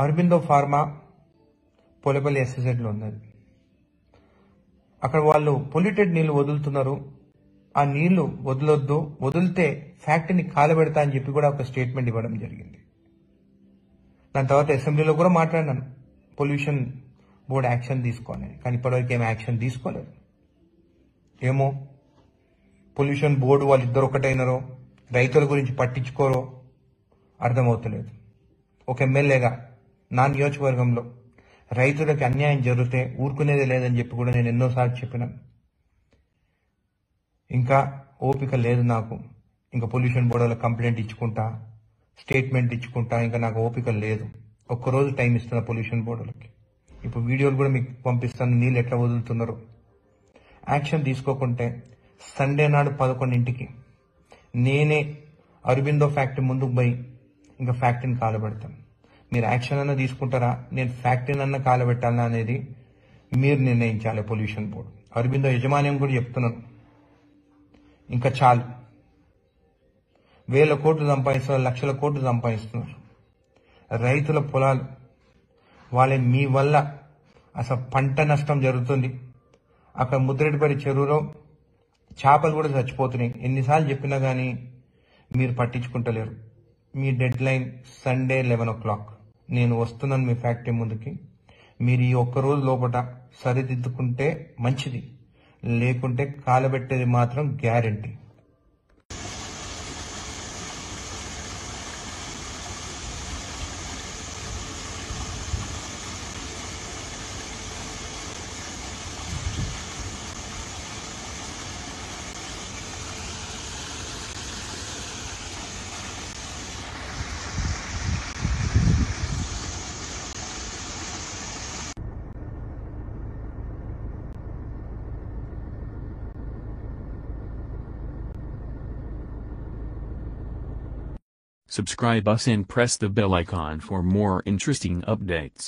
Aurobindo pharma Polepally ఎస్ఎస్ఎడ్లో ఉన్నది. అక్కడ వాళ్ళు పొల్యూటెడ్ నీళ్లు వదులుతున్నారు. ఆ నీళ్లు వదలొద్దు, వదిలితే ఫ్యాక్టరీని కాలబెడతా అని చెప్పి కూడా ఒక స్టేట్మెంట్ ఇవ్వడం జరిగింది. దాని తర్వాత అసెంబ్లీలో కూడా మాట్లాడినాను, పొల్యూషన్ బోర్డు యాక్షన్ తీసుకోవాలి. కానీ ఇప్పటివరకు ఏం యాక్షన్ తీసుకోలేదు. ఏమో పొల్యూషన్ బోర్డు వాళ్ళిద్దరు ఒకటైనరో, రైతుల గురించి పట్టించుకోరో అర్థమవుతలేదు. ఒక ఎమ్మెల్యేగా నా నియోజకవర్గంలో రైతులకు అన్యాయం జరిగితే ఊరుకునేది లేదని చెప్పి కూడా నేను ఎన్నోసార్లు చెప్పినాను. ఇంకా ఓపిక లేదు నాకు. ఇంకా పొల్యూషన్ బోర్డులో కంప్లైంట్ ఇచ్చుకుంటా, స్టేట్మెంట్ ఇచ్చుకుంటా, ఇంకా నాకు ఓపిక లేదు. ఒక్కరోజు టైం ఇస్తున్నా పొల్యూషన్ బోర్డులకి. ఇప్పుడు వీడియోలు కూడా మీకు పంపిస్తాను, నీళ్ళు ఎట్లా వదులుతున్నారు. యాక్షన్ తీసుకోకుంటే సండే నాడు 11ంటికి నేనే అరబిందో ఫ్యాక్టరీ ముందుకు పోయి ఇంకా ఫ్యాక్టరీని కాలబెడతాను. మీరు యాక్షన్ అన్నా తీసుకుంటారా, నేను ఫ్యాక్టరీని అన్నా కాలబెట్టాలా అనేది మీరు నిర్ణయించాలి. పొల్యూషన్ బోర్డు అరబిందో యజమాన్యం కూడా చెప్తున్నాను, ఇంకా చాలు. 1000 కోట్లు సంపాదిస్తున్నారు, లక్షల కోట్లు సంపాదిస్తున్నారు. రైతుల పొలాలు వాళ్ళే, మీ వల్ల అసలు పంట నష్టం జరుగుతుంది. అక్కడ ముద్రెడ్డిపల్లి చెరువులో చేపలు కూడా చచ్చిపోతున్నాయి. ఎన్నిసార్లు చెప్పినా కానీ మీరు పట్టించుకుంటలేరు. మీ డెడ్ లైన్ సండే 11 o'clock. నేను వస్తున్నాను మీ ఫ్యాక్టరీ ముందుకి. మీరు ఈ ఒక్కరోజు లోపల సరిదిద్దుకుంటే మంచిది, లేకుంటే కాలబెట్టేది మాత్రం guarantee. Subscribe us and press the bell icon for more interesting updates.